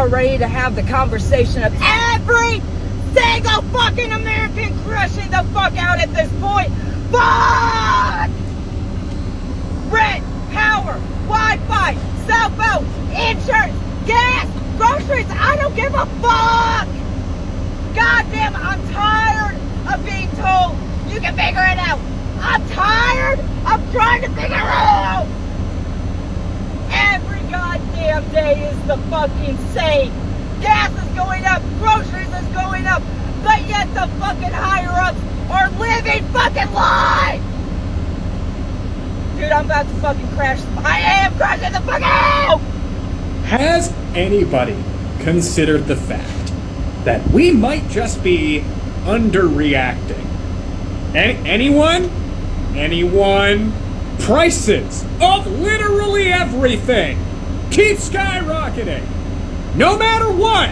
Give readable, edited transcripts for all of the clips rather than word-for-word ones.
are ready to have the conversation of every single fucking American crushing the fuck out at this point. Fuck! Rent, power, Wi-Fi, cell phone, insurance, gas, groceries, I don't give a fuck! Goddamn, I'm tired of being told you can figure it out. I'm tired of trying to figure it out. Every goddamn day is the fucking same. Gas is going up, groceries is going up, but yet the fucking higher-ups are living fucking life. Dude, I'm about to fucking crash. I am crashing the fuck out! Has anybody considered the fact that we might just be underreacting? Anyone? Prices of literally everything keep skyrocketing, no matter what.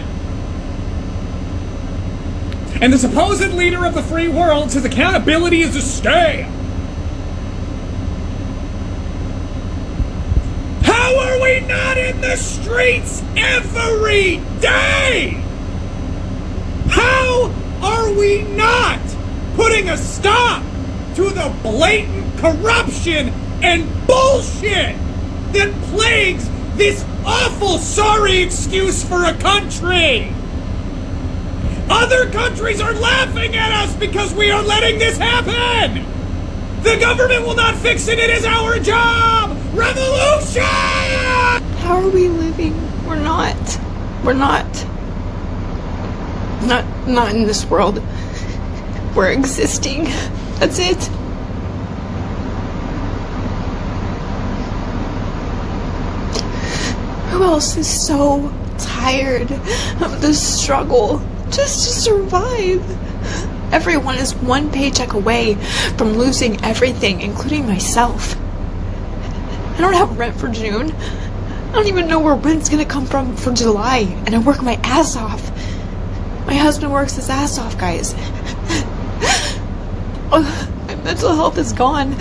And the supposed leader of the free world says accountability is a scam. How are we not in the streets every day? How are we not putting a stop to the blatant corruption and bullshit that plagues this awful sorry excuse for a country? Other countries are laughing at us because we are letting this happen. The government will not fix it. It is our job. Revolution! How are we living? We're not in this world. We're existing. That's it. Who else is so tired of the struggle just to survive? Everyone is one paycheck away from losing everything, including myself. I don't have rent for June. I don't even know where rent's gonna come from for July, and I work my ass off. My husband works his ass off, guys. My mental health is gone.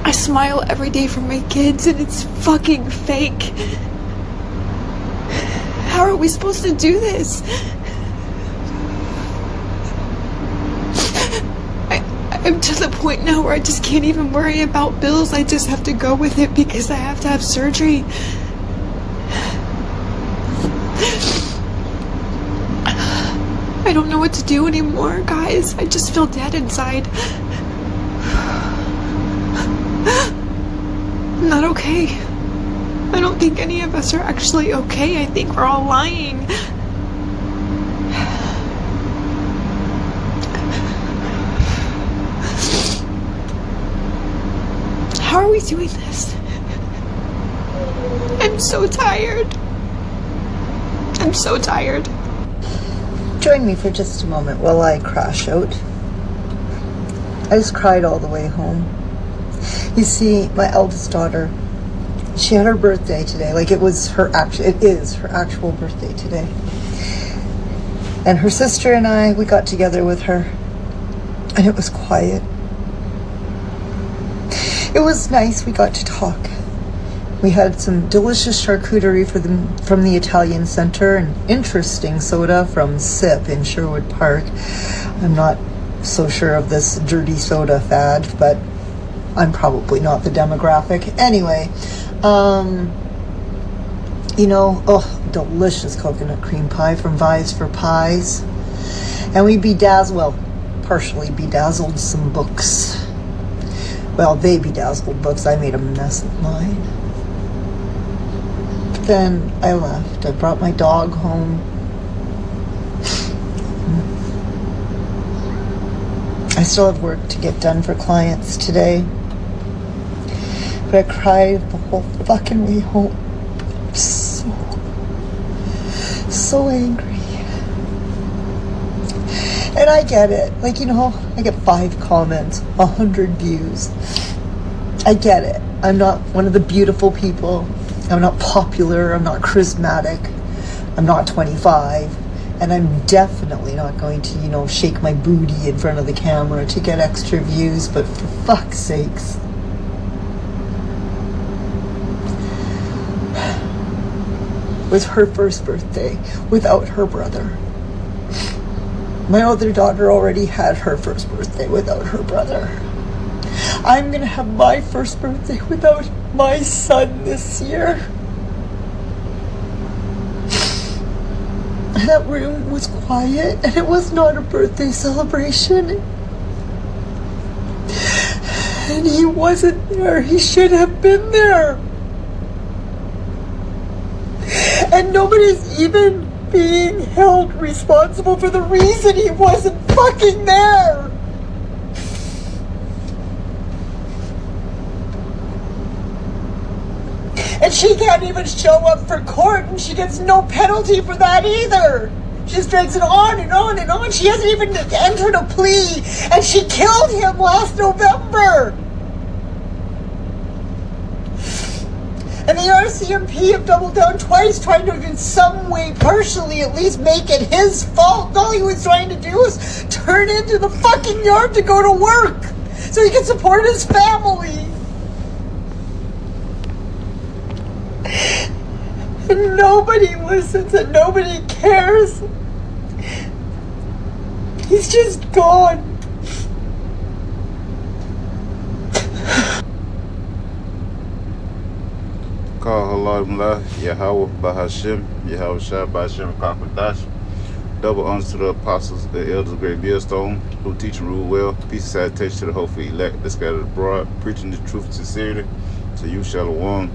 I smile every day for my kids, and it's fucking fake. How are we supposed to do this? I'm to the point now where I just can't even worry about bills. I just have to go with it because I have to have surgery. I don't know what to do anymore, guys. I just feel dead inside. I'm not okay. I don't think any of us are actually okay. I think we're all lying. How are we doing this? I'm so tired. I'm so tired. Join me for just a moment while I crash out. I just cried all the way home. You see, my eldest daughter, she had her birthday today. It is her actual birthday today. And her sister and I, we got together with her, and it was quiet. It was nice. We got to talk. We had some delicious charcuterie from the Italian Center and interesting soda from Sip in Sherwood Park. I'm not so sure of this dirty soda fad, but I'm probably not the demographic. Anyway, delicious coconut cream pie from Vies for Pies. And we partially bedazzled some books. Well, they bedazzled books. I made a mess of mine. But then I left. I brought my dog home. I still have work to get done for clients today. But I cried the whole fucking way home. I'm so angry. And I get it. I get 5 comments, 100 views. I get it. I'm not one of the beautiful people. I'm not popular. I'm not charismatic. I'm not 25. And I'm definitely not going to, shake my booty in front of the camera to get extra views. But for fuck's sakes. was her first birthday without her brother. My other daughter already had her first birthday without her brother. I'm gonna have my first birthday without my son this year. That room was quiet, and it was not a birthday celebration. And he wasn't there. He should have been there. And nobody's even being held responsible for the reason he wasn't fucking there. And she can't even show up for court, and she gets no penalty for that either. She just drags it on and on and on. She hasn't even entered a plea, and she killed him last November. And the RCMP have doubled down twice, trying to in some way, partially at least, make it his fault. All he was trying to do was turn into the fucking yard to go to work so he could support his family. And nobody listens and nobody cares. He's just gone. Kahalallah, Yahweh, Bahashim, Yahweh Shah, Bahashim, Kakadash. Double honors to the apostles, the elders of Great Millstone, who teach and rule well. Peace and salutation to the hopeful elect, that scattered abroad, preaching the truth and sincerity. To you, Shalom.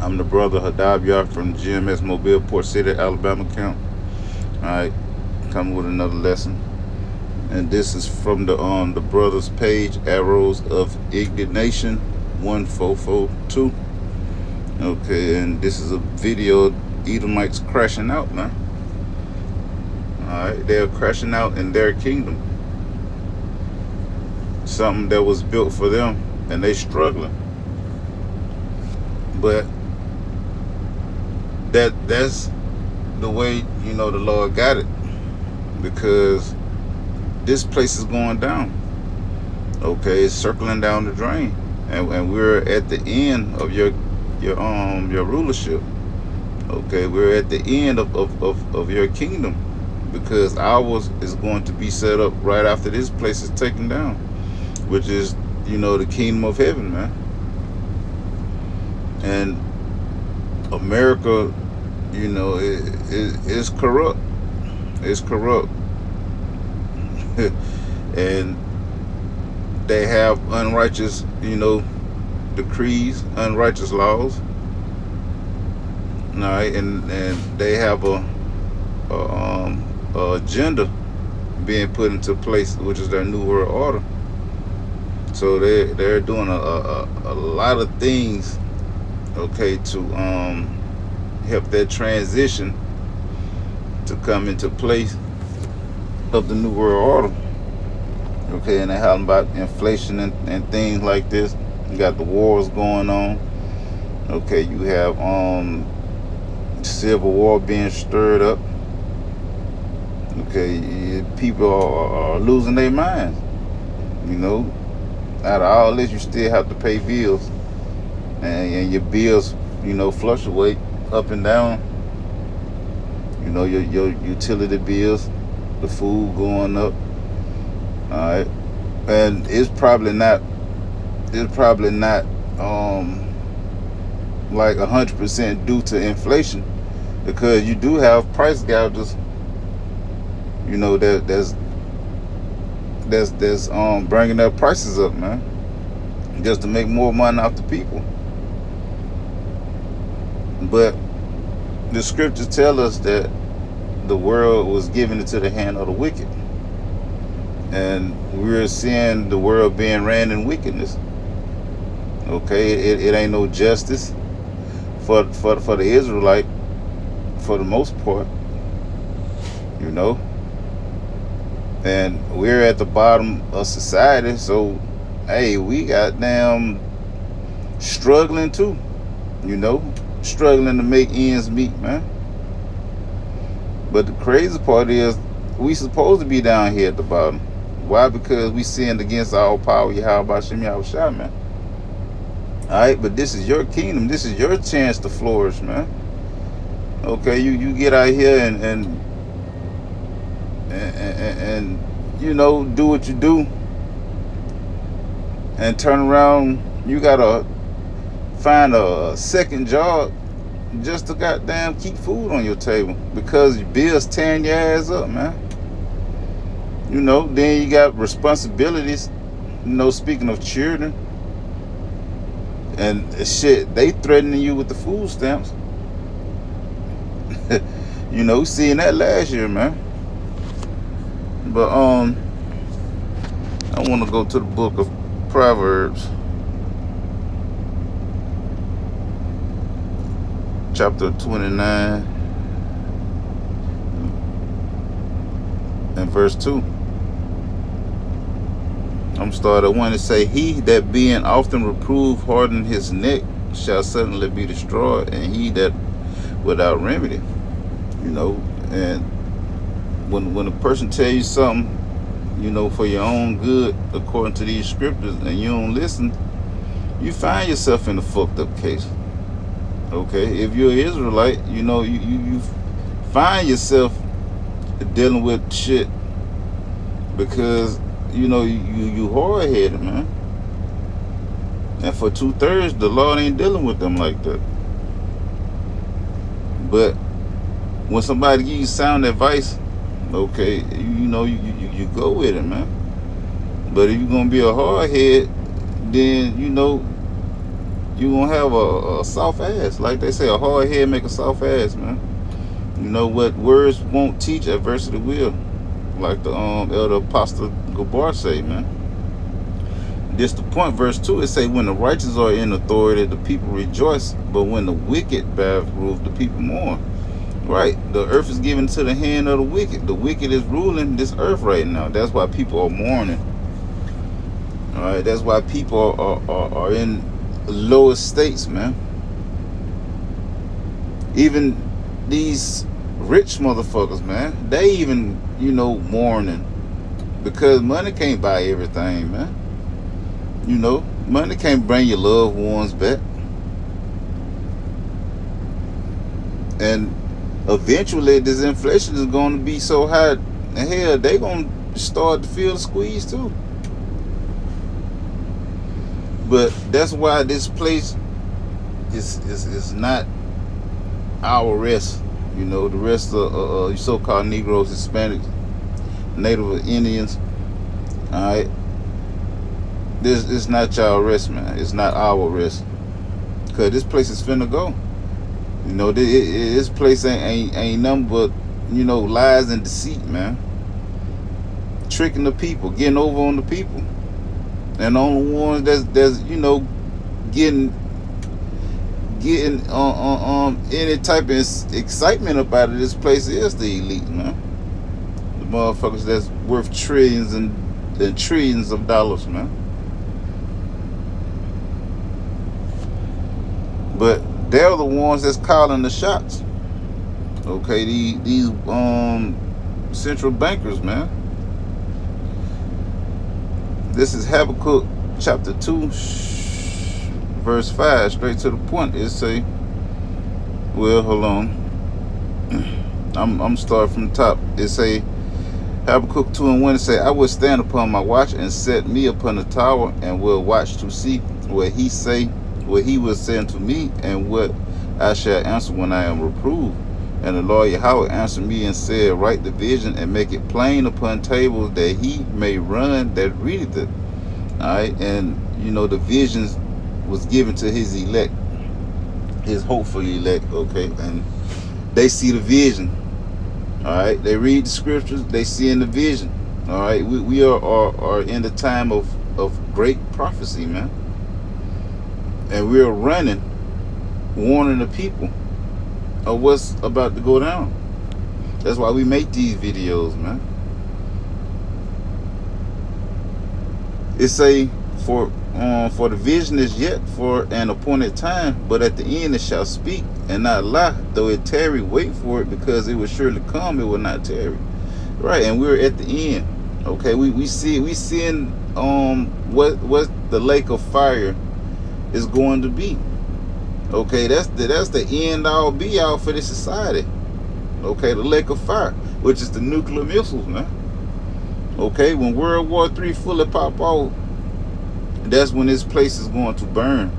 I'm the brother Hadab Yar from the GMS Mobile, Port City, Alabama camp. Alright, coming with another lesson. And this is from the brothers page, Arrows of Indignation 1442. Okay, and this is a video of Edomites crashing out, man. Alright, they're crashing out in their kingdom. Something that was built for them, and they struggling. But that's the way, you know, the Lord got it. Because this place is going down. Okay, it's circling down the drain. And we're at the end of your rulership. Okay, we're at the end of your kingdom, because ours is going to be set up right after this place is taken down, which is, you know, the kingdom of heaven, man. And America, you know, is corrupt. It's corrupt. And they have unrighteous, you know, decrees, unrighteous laws. All right, and they have a agenda being put into place, which is their new world order. So they're doing a lot of things, okay, to help that transition to come into place of the new world order. Okay, and they're talking about inflation and things like this. You got the wars going on. Okay, you have civil war being stirred up. Okay, people are losing their minds. You know, out of all this, you still have to pay bills, and your bills, you know, fluctuate up and down. You know, your utility bills, the food going up. All right, and it's probably not like 100% due to inflation, because you do have price gougers, you know, that's bringing their prices up, man, just to make more money off the people. But the scriptures tell us that the world was given into the hand of the wicked, and we're seeing the world being ran in wickedness. Okay, it ain't no justice for the Israelite, for the most part, you know. And we're at the bottom of society, so hey, we got damn struggling too, you know, struggling to make ends meet, man. But the crazy part is, we supposed to be down here at the bottom. Why? Because we sinned against all power, Yahweh Hashem, Yahweh Shah, man. Alright, but this is your kingdom. This is your chance to flourish, man. Okay, you get out here and you know, do what you do, and turn around, you gotta find a second job just to goddamn keep food on your table because your bills tearing your ass up, man. You know, then you got responsibilities. You know, speaking of children and shit, they threatening you with the food stamps. You know, seeing that last year, man. But I want to go to the book of Proverbs, chapter 29 and verse 2. I'm starting at 1 to say, he that being often reproved harden his neck shall suddenly be destroyed, and he that without remedy. You know, and when a person tell you something, you know, for your own good according to these scriptures, and you don't listen, you find yourself in a fucked up case. Okay, if you're an Israelite, you know, you find yourself dealing with shit because, you know, you hard-headed, man. And for 2/3, the Lord ain't dealing with them like that. But when somebody gives you sound advice, okay, you know, you go with it, man. But if you're gonna be a hardhead, then, you know, you're gonna have a soft ass. Like they say, a hard head make a soft ass, man. You know what words won't teach, adversity will. Like the elder apostle Gabar say, man. This the point, verse 2, it say, when the righteous are in authority, the people rejoice, but when the wicked bear rule, the people mourn. Right, the earth is given to the hand of the wicked. The wicked is ruling this earth right now. That's why people are mourning. All right, that's why people are in lower states, man. Even these rich motherfuckers, man, they even, you know, mourning because money can't buy everything, man. You know, money can't bring your loved ones back. And eventually this inflation is going to be so high, hell, they going to start to feel the squeeze too. But that's why this place is not our rest. You know, the rest of so-called Negroes, Hispanics, Native Indians, all right, this is not y'all rest, man. It's not our rest, because this place is finna go. You know, this place ain't nothing but, you know, lies and deceit, man. Tricking the people, getting over on the people. And the only ones that's you know, getting any type of excitement about this place is the elite, man. The motherfuckers that's worth trillions and trillions of dollars, man. But they're the ones that's calling the shots. Okay, these central bankers, man. This is Habakkuk chapter 2, verse 5, straight to the point. It say, well, hold on. I'm starting from the top. It say, Habakkuk 2 and 1, it say, I will stand upon my watch and set me upon the tower and will watch to see what he will say unto me, and what I shall answer when I am reproved. And the Lord Yahweh answered me and said, write the vision and make it plain upon tables, that he may run that readeth it. Alright, and you know, the visions was given to his elect, his hopeful elect, okay, and they see the vision. Alright, they read the scriptures, they see in the vision. Alright, we are in the time of great prophecy, man. And we're running, warning the people of what's about to go down. That's why we make these videos, man. It say, for the vision is yet for an appointed time, but at the end it shall speak and not lie. Though it tarry, wait for it, because it will surely come, it will not tarry. Right, and we're at the end. Okay, we seeing what the lake of fire is going to be. Okay, that's the end all be all for this society. Okay, the lake of fire, which is the nuclear missiles, man. Okay, when World War III fully pop off, that's when this place is going to burn.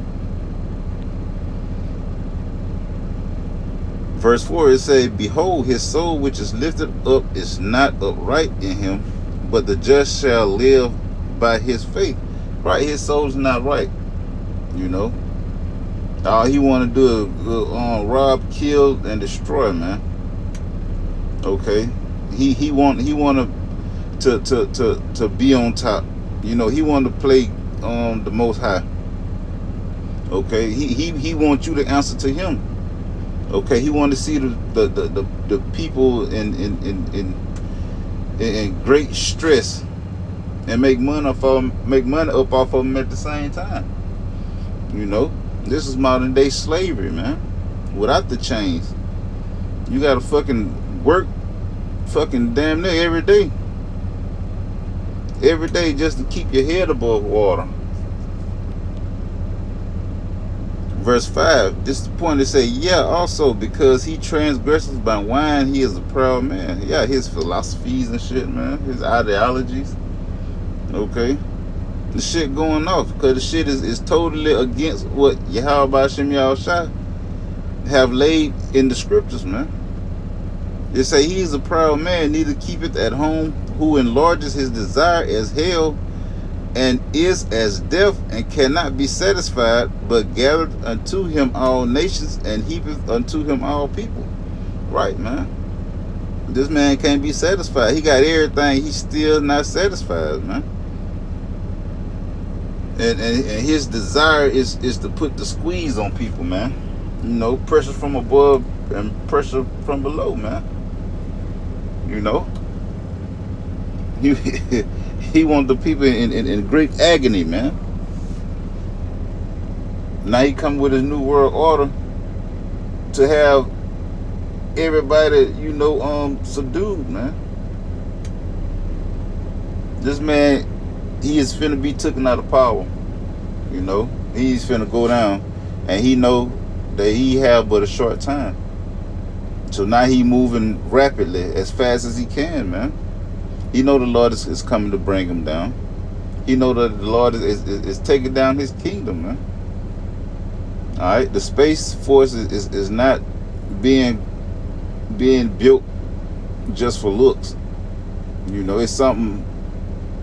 Verse 4, it says, behold, his soul which is lifted up is not upright in him, but the just shall live by his faith. Right, his soul's not right. You know, all he want to do is rob, kill, and destroy, man. Okay, he want to be on top. You know, he want to play the Most High. Okay, he wants you to answer to him. Okay, he want to see the people in great stress and make money up off of them at the same time. You know, this is modern day slavery, man. Without the chains, you gotta fucking work, fucking damn near every day just to keep your head above water. Verse 5, this is the point. They say, yeah, also because he transgresses by wine, he is a proud man. Yeah, his philosophies and shit, man, his ideologies. Okay, the shit going off because the shit is totally against what Yahweh Shem Yahushua have laid in the scriptures, man. They say he is a proud man, neither keepeth at home, who enlarges his desire as hell, and is as death, and cannot be satisfied, but gathered unto him all nations, and heapeth unto him all people. Right, man. This man can't be satisfied. He got everything. He's still not satisfied, man. And his desire is to put the squeeze on people, man. You know, pressure from above and pressure from below, man. You know, he wants the people in great agony, man. Now he come with his new world order to have everybody, you know, subdued, man. This man, he is finna be taken out of power. You know, he's finna go down, and he know that he have but a short time. So now he moving rapidly, as fast as he can, man. He know the Lord is coming to bring him down. He know that the Lord is taking down his kingdom, man. All right, the Space Force is not being built just for looks. You know, it's something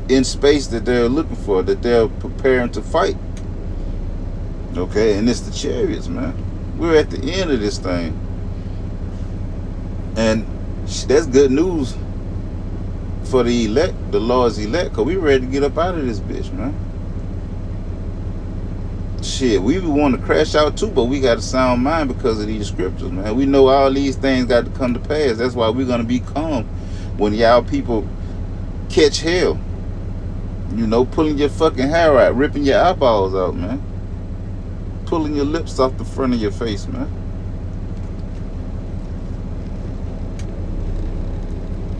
in space that they're looking for, that they're preparing to fight. Okay, and it's the chariots, man. We're at the end of this thing, and that's good news for the elect, the Lord's elect, because we ready to get up out of this bitch, man. Shit, we want to crash out too, but we got a sound mind because of these scriptures, man. We know all these things got to come to pass. That's why we're going to be calm when y'all people catch hell. You know, pulling your fucking hair out, ripping your eyeballs out, man. Pulling your lips off the front of your face, man.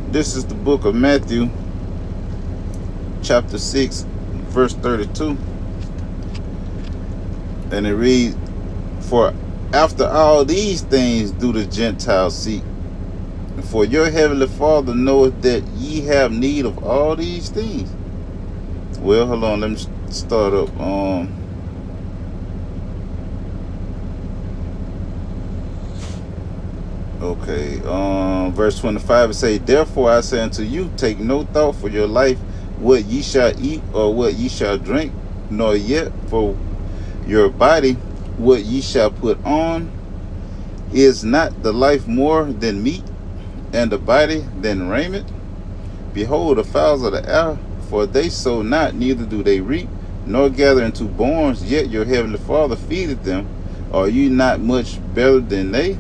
This is the book of Matthew, chapter 6, verse 32. And it reads, for after all these things do the Gentiles seek. For your heavenly Father knoweth that ye have need of all these things. Well, hold on, let me start up. Okay, verse 25, it say, therefore I say unto you, take no thought for your life, what ye shall eat or what ye shall drink, nor yet for your body what ye shall put on. Is not the life more than meat, and the body than raiment? Behold the fowls of the air, for they sow not, neither do they reap, nor gather into barns, yet your heavenly Father feedeth them. Are you not much better than they?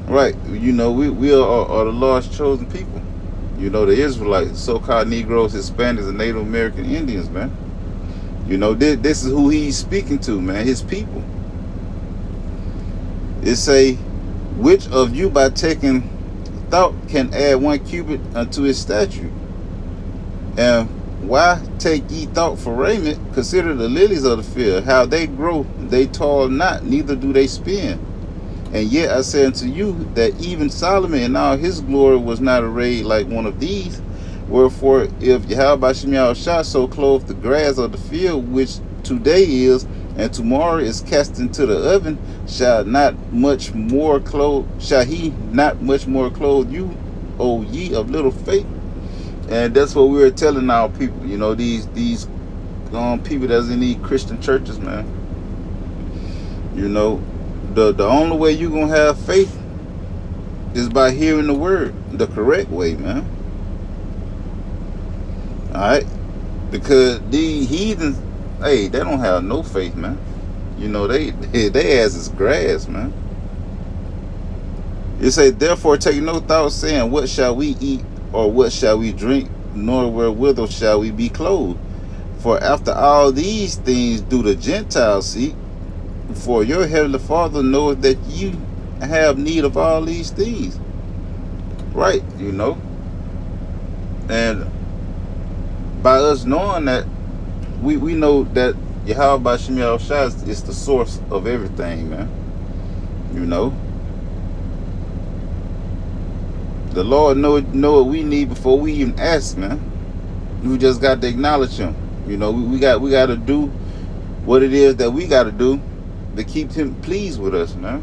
Right, you know, we are the Lord's chosen people. You know, the Israelites, so-called Negroes, Hispanics, and Native American Indians, man. You know, this is who he's speaking to, man, his people. It say, which of you by taking thought can add 1 cubit unto his statute? And Why take ye thought for raiment? Consider the lilies of the field, how they grow, they toil not, neither do they spin. And yet I say unto you that even Solomon in all his glory was not arrayed like one of these. Wherefore, if Yahweh Shem Yahushua so clothe the grass of the field, which today is, and tomorrow is cast into the oven, shall he not much more clothe you, O ye of little faith? And that's what we were telling our people, you know, these people that's in these Christian churches, man. You know, the only way you gonna have faith is by hearing the word the correct way, man. Alright? Because these heathens, hey, they don't have no faith, man. You know, they ass is grass, man. It say, therefore take no thought, saying, what shall we eat, or what shall we drink, nor wherewithal shall we be clothed? For after all these things do the Gentiles seek. For your heavenly Father knoweth that you have need of all these things. Right, you know. And by us knowing that, we know that Yahweh Shem Yahushua is the source of everything, man. You know. The Lord know what we need before we even ask, man. We just got to acknowledge him. You know, we got to do what it is that we got to do to keep him pleased with us, man.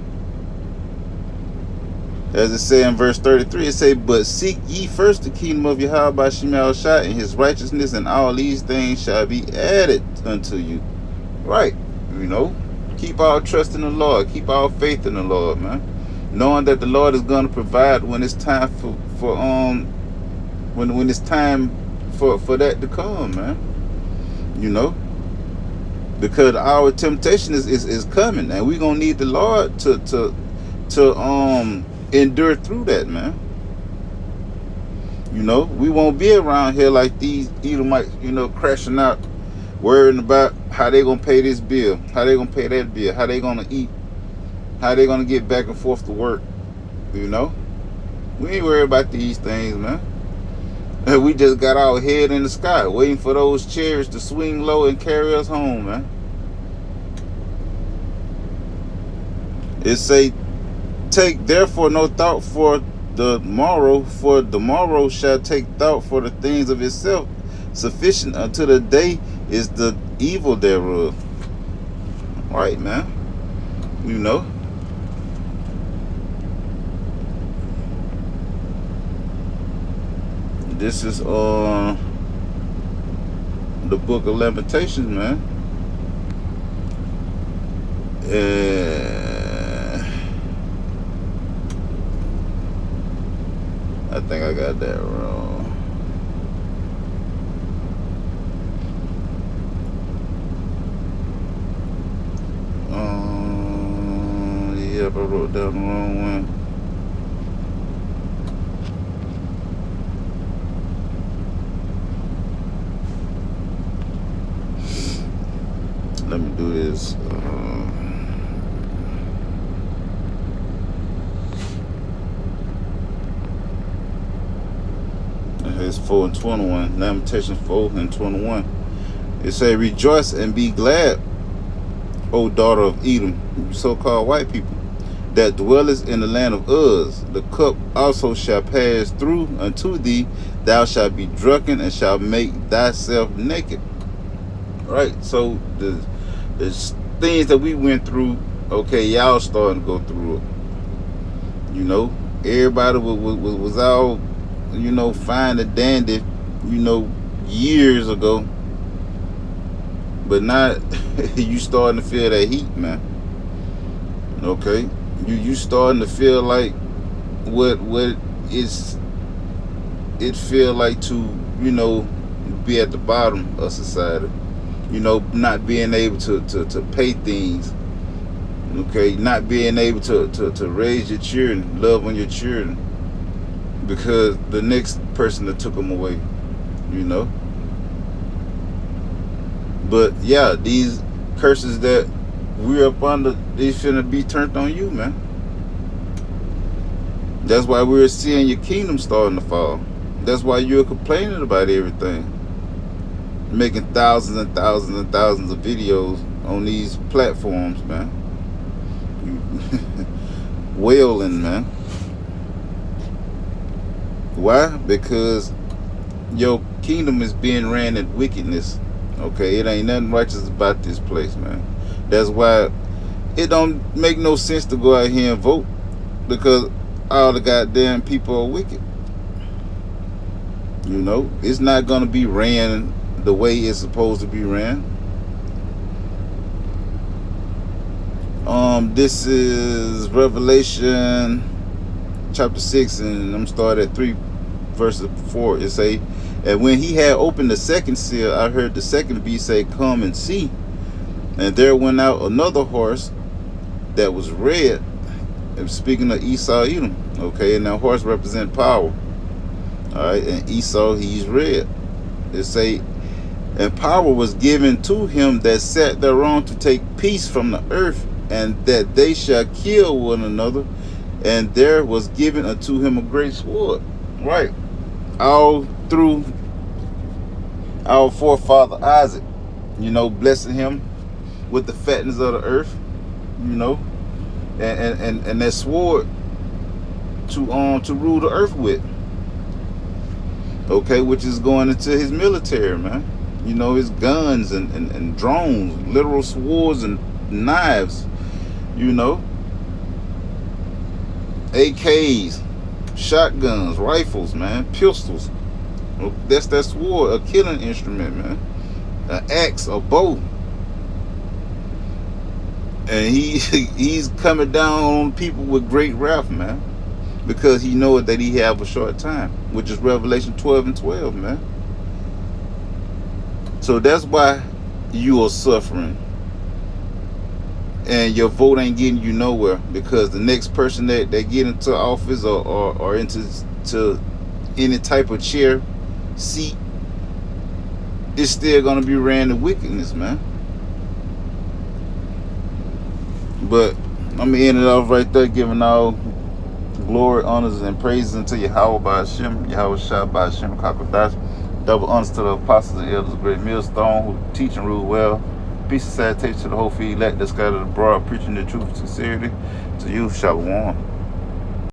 As it say in verse 33, it say, but seek ye first the kingdom of Yahweh Shem Yahushua and his righteousness, and all these things shall be added unto you. Right, you know. Keep our trust in the Lord. Keep our faith in the Lord, man. Knowing that the Lord is going to provide when it's time when it's time for that to come, man. You know. Because our temptation is coming, and we're gonna need the Lord to endure through that, man. You know, we won't be around here like these Edomites, you know, crashing out, worrying about how they gonna pay this bill, how they gonna pay that bill, how they gonna eat, how they gonna get back and forth to work. You know, we ain't worried about these things, man. And we just got our head in the sky, waiting for those chariots to swing low and carry us home, man. It say, take therefore no thought for the morrow shall take thought for the things of itself. Sufficient unto the day is the evil thereof. Right, man. You know. This is the book of Lamentations, man. I think I got that wrong. Yep, I wrote down the wrong one. Let me do this. It's 4 and 21. Lamentations 4 and 21. It say, rejoice and be glad, O daughter of Edom, you so-called white people, that dwellest in the land of Uz. The cup also shall pass through unto thee. Thou shalt be drunken and shalt make thyself naked. Right? So the things that we went through, okay, y'all starting to go through it. You know, everybody was all, you know, fine and dandy, you know, years ago. But now you starting to feel that heat, man. Okay? You starting to feel like what it feel like to, you know, be at the bottom of society. You know, not being able to pay things. Okay, not being able to raise your children, love on your children, because the next person that took them away, you know. But yeah, these curses that we're up under, they shouldn't be turned on you, man. That's why we're seeing your kingdom starting to fall. That's why you're complaining about everything. making thousands and thousands and thousands of videos on these platforms, man. Wailing, man. Why? Because your kingdom is being ran in wickedness. Okay, it ain't nothing righteous about this place, man. That's why it don't make no sense to go out here and vote, because all the goddamn people are wicked. You know, it's not gonna be ran the way it's supposed to be ran. This is Revelation chapter 6, and I'm starting at 3 verses 4. It say, and when he had opened the second seal, I heard the second beast say, come and see. And there went out another horse that was red. And speaking of Esau, Edom. Okay, and that horse represent power. All right, and Esau, he's red. It say, and power was given to him that sat thereon to take peace from the earth, and that they shall kill one another. And there was given unto him a great sword. Right. All through our forefather Isaac, you know, blessing him with the fatness of the earth, you know, and that sword to rule the earth with. Okay, which is going into his military, man. You know, his guns and drones, literal swords and knives, you know, AKs, shotguns, rifles, man, pistols. That's that sword, a killing instrument, man. An axe, a bow. And he's coming down on people with great wrath, man, because he knows that he have a short time, which is Revelation 12 and 12, man. So that's why you are suffering, and your vote ain't getting you nowhere, because the next person that get into office or into any type of chair seat is still gonna be ran to wickedness, man. But I'm gonna end it off right there, giving all glory, honors, and praises unto Yahweh by Hashem, Yahweh Shah by Hashem, Kakadash. Double honors to the apostles and elders, great millstone, who teach and rule well. Peace and salutation to the whole field, let the scatter abroad, preaching the truth with sincerity. To you, Shalom.